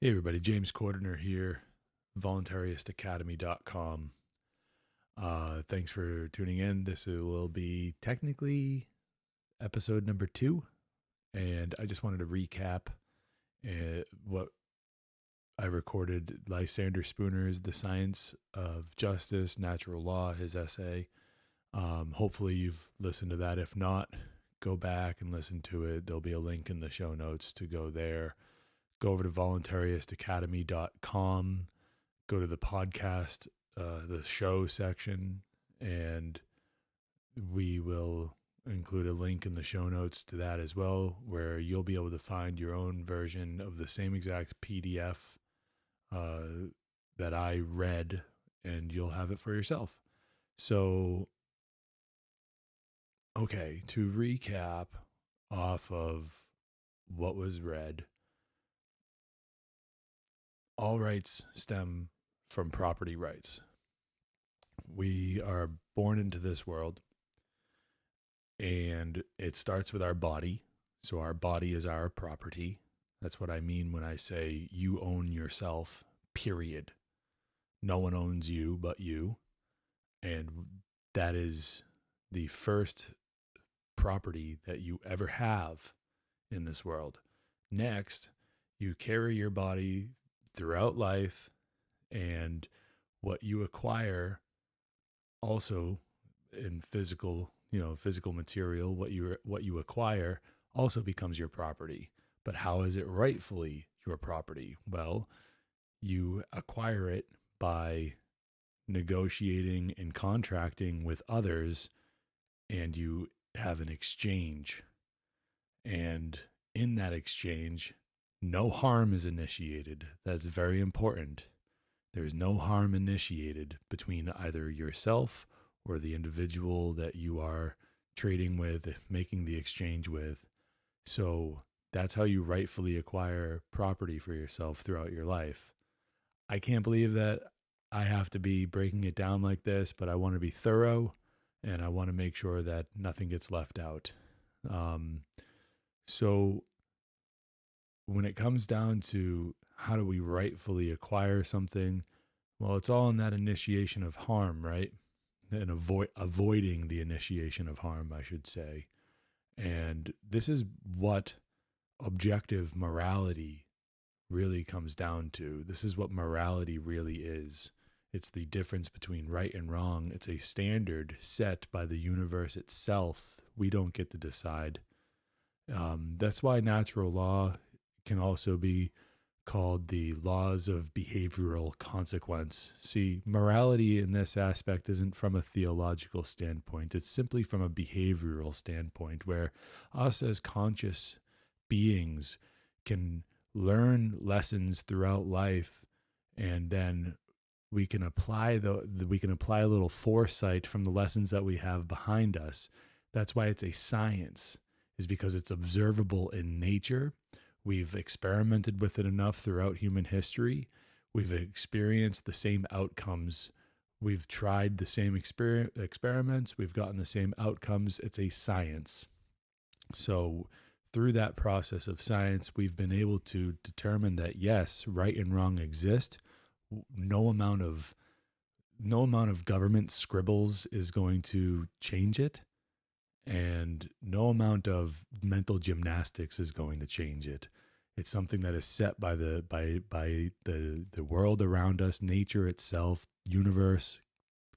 Hey everybody, James Cordiner here, voluntaryistacademy.com. Thanks for tuning in. This will be technically episode number 2, and I just wanted to recap what I recorded Lysander Spooner's The Science of Justice, Natural Law, his essay. Hopefully you've listened to that. If not, go back and listen to it. There'll be a link in the show notes to go there. Go over to voluntaryistacademy.com, go to the podcast, the show section, and we will include a link in the show notes to that as well, where you'll be able to find your own version of the same exact PDF that I read, and you'll have it for yourself. So, okay, to recap off of what was read, all rights stem from property rights. We are born into this world, and it starts with our body. So our body is our property. That's what I mean when I say you own yourself, period. No one owns you but you. And that is the first property that you ever have in this world. Next, you carry your body throughout life, and what you acquire also in physical material, what you acquire also becomes your property. But how is it rightfully your property? Well, you acquire it by negotiating and contracting with others, and you have an exchange. And in that exchange, no harm is initiated. That's very important. There's no harm initiated between either yourself or the individual that you are trading with, making the exchange with. So that's how you rightfully acquire property for yourself throughout your life. I can't believe that I have to be breaking it down like this, but I want to be thorough, and I want to make sure that nothing gets left out. So when it comes down to how do we rightfully acquire something, well, it's all in that initiation of harm, right? And avoiding the initiation of harm, I should say. And this is what objective morality really comes down to. This is what morality really is. It's the difference between right and wrong. It's a standard set by the universe itself. We don't get to decide. That's why natural law can also be called the laws of behavioral consequence. See, morality in this aspect isn't from a theological standpoint. It's simply from a behavioral standpoint, where us as conscious beings can learn lessons throughout life, and then we can apply a little foresight from the lessons that we have behind us. That's why it's a science, is because it's observable in nature. We've experimented with it enough throughout human history. We've experienced the same outcomes. We've tried the same experiments. We've gotten the same outcomes. It's a science. So through that process of science, we've been able to determine that yes, right and wrong exist. No amount of government scribbles is going to change it. And no amount of mental gymnastics is going to change it. It's something that is set by the world around us, nature itself, universe,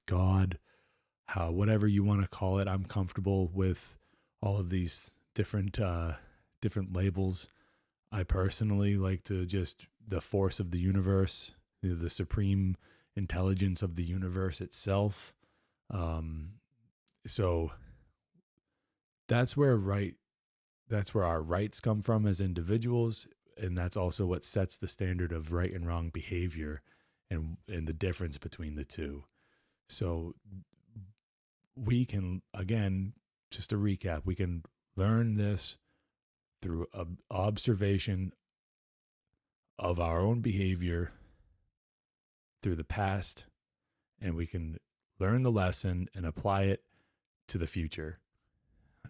God, whatever you want to call it. I'm comfortable with all of these different labels. I personally like to just the force of the universe, the supreme intelligence of the universe itself. So that's where our rights come from as individuals, and that's also what sets the standard of right and wrong behavior and the difference between the two. So we can, again, just to recap, we can learn this through observation of our own behavior through the past, and we can learn the lesson and apply it to the future.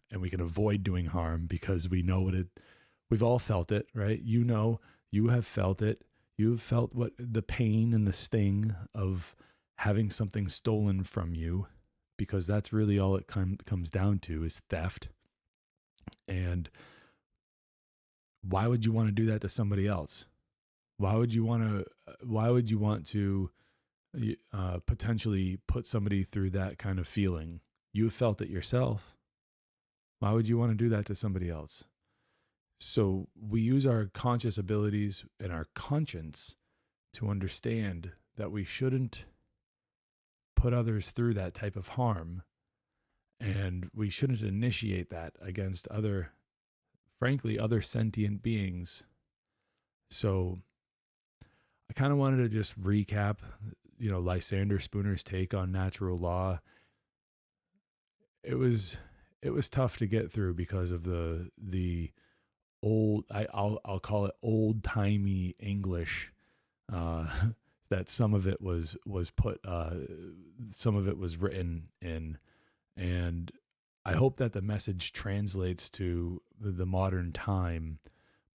And we can avoid doing harm because we know we've all felt it, right? You have felt it. You've felt what the pain and the sting of having something stolen from you, because that's really all it comes down to is theft. And why would you want to do that to somebody else? Why would you want to? Why would you want to potentially put somebody through that kind of feeling? You felt it yourself. Why would you want to do that to somebody else? So we use our conscious abilities and our conscience to understand that we shouldn't put others through that type of harm, and we shouldn't initiate that against other, frankly, other sentient beings. So I kind of wanted to just recap, Lysander Spooner's take on natural law. It was tough to get through because of the old, I'll call it old timey English, uh, that some of it was put, some of it was written in, and I hope that the message translates to the modern time.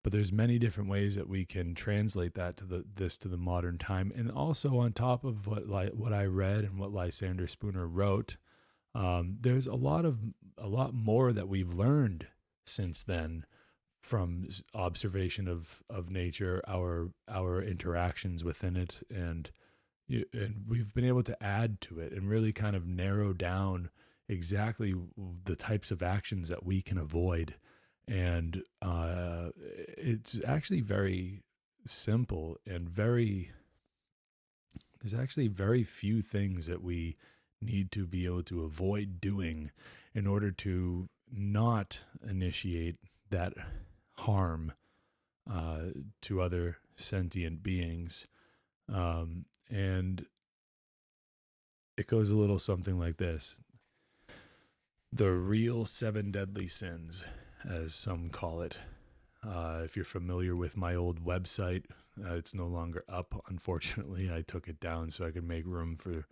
But there's many different ways that we can translate that to the modern time, and also on top of what I read and what Lysander Spooner wrote, there's a lot more that we've learned since then from observation of nature, our interactions within it, and we've been able to add to it and really kind of narrow down exactly the types of actions that we can avoid. And it's actually very simple and there's actually very few things that we need to be able to avoid doing in order to not initiate that harm to other sentient beings. And it goes a little something like this: the real seven deadly sins, as some call it. If you're familiar with my old website, it's no longer up, unfortunately. I took it down so I could make room for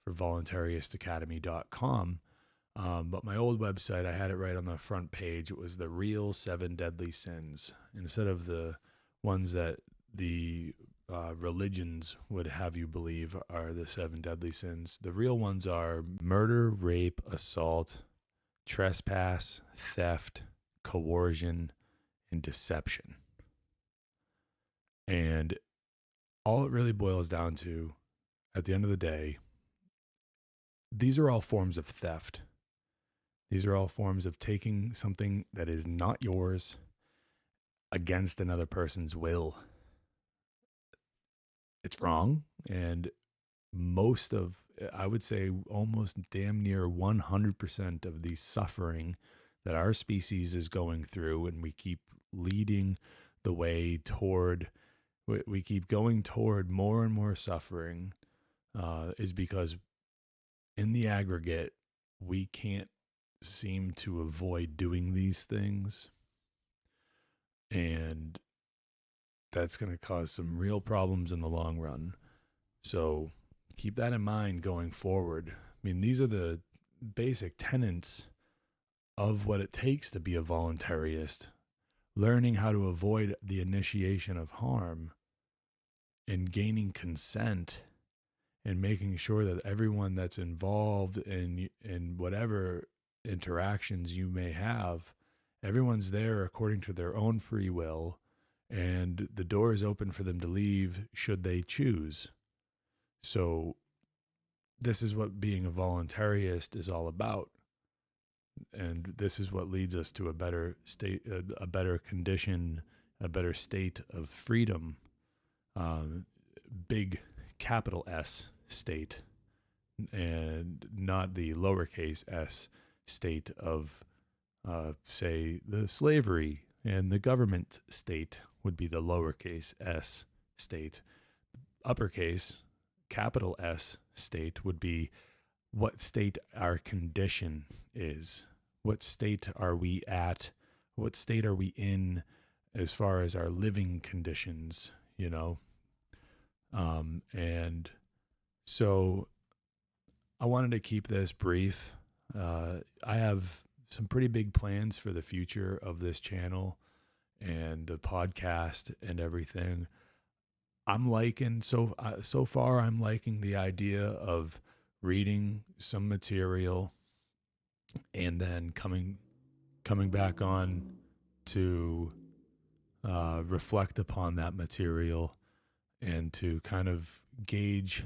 voluntaristacademy.com. But my old website, I had it right on the front page. It was the real seven deadly sins, instead of the ones that the religions would have you believe are the seven deadly sins. The real ones are murder, rape, assault, trespass, theft, coercion, and deception. And all it really boils down to, at the end of the day, these are all forms of theft. These are all forms of taking something that is not yours against another person's will. It's wrong. And I would say almost damn near 100% of the suffering that our species is going through, and we keep leading the way toward, we keep going toward more and more suffering, is because in the aggregate, we can't seem to avoid doing these things. And that's going to cause some real problems in the long run. So keep that in mind going forward. I mean, these are the basic tenets of what it takes to be a voluntarist: learning how to avoid the initiation of harm, and gaining consent, and making sure that everyone that's involved in whatever interactions you may have, everyone's there according to their own free will, and the door is open for them to leave should they choose. So this is what being a voluntarist is all about. And this is what leads us to a better state, a better condition, a better state of freedom. Big capital S state, and not the lowercase s state of, say, the slavery and the government state would be the lowercase s state. Uppercase, capital S state would be what state our condition is. What state are we at? What state are we in as far as our living conditions, And so I wanted to keep this brief. I have some pretty big plans for the future of this channel and the podcast and everything. I'm liking so far. I'm liking the idea of reading some material and then coming back on to reflect upon that material and to kind of gauge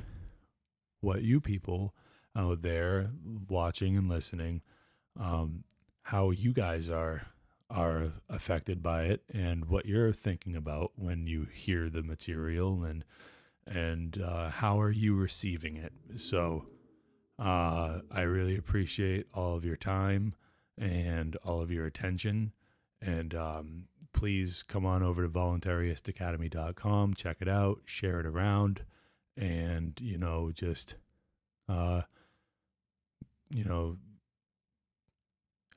what you people out there watching and listening, um, how you guys are affected by it and what you're thinking about when you hear the material, and how are you receiving it. So I really appreciate all of your time and all of your attention. And please come on over to voluntaryistacademy.com, check it out, share it around, and, just, uh, you know,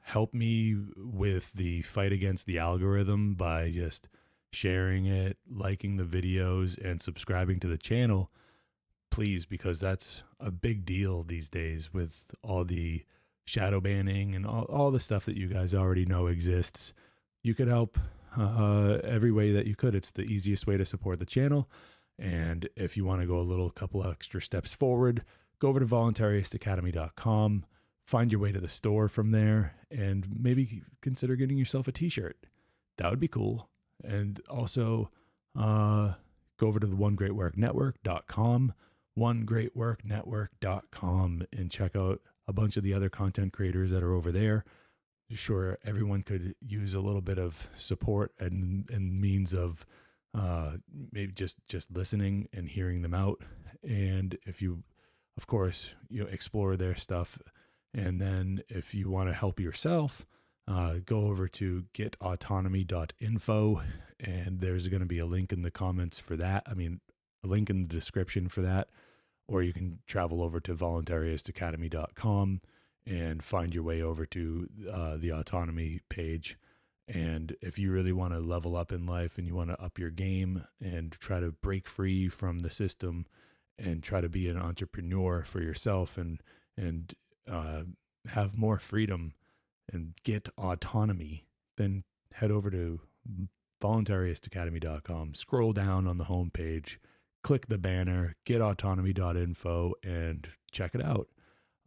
help me with the fight against the algorithm by just sharing it, liking the videos, and subscribing to the channel, please, because that's a big deal these days with all the shadow banning and all the stuff that you guys already know exists. You could help every way that you could. It's the easiest way to support the channel. And if you want to go a couple extra steps forward, go over to voluntaryistacademy.com, find your way to the store from there, and maybe consider getting yourself a t-shirt. That would be cool. And also go over to the onegreatworknetwork.com, onegreatworknetwork.com, and check out a bunch of the other content creators that are over there. Sure, everyone could use a little bit of support and means of maybe just listening and hearing them out. And if you, of course, explore their stuff, and then if you want to help yourself, go over to getautonomy.info, and there's going to be a link in the comments for that. I mean, a link in the description for that, or you can travel over to voluntaryistacademy.com and find your way over to the Autonomy page. And if you really want to level up in life and you want to up your game and try to break free from the system and try to be an entrepreneur for yourself and have more freedom and get autonomy, then head over to voluntaryistacademy.com, scroll down on the homepage, click the banner, getautonomy.info, and check it out.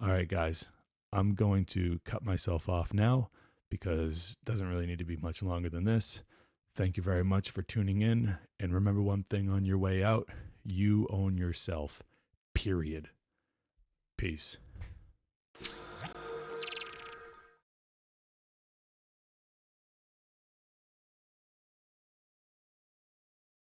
All right, guys, I'm going to cut myself off now because it doesn't really need to be much longer than this. Thank you very much for tuning in. And remember one thing on your way out: you own yourself, period. Peace.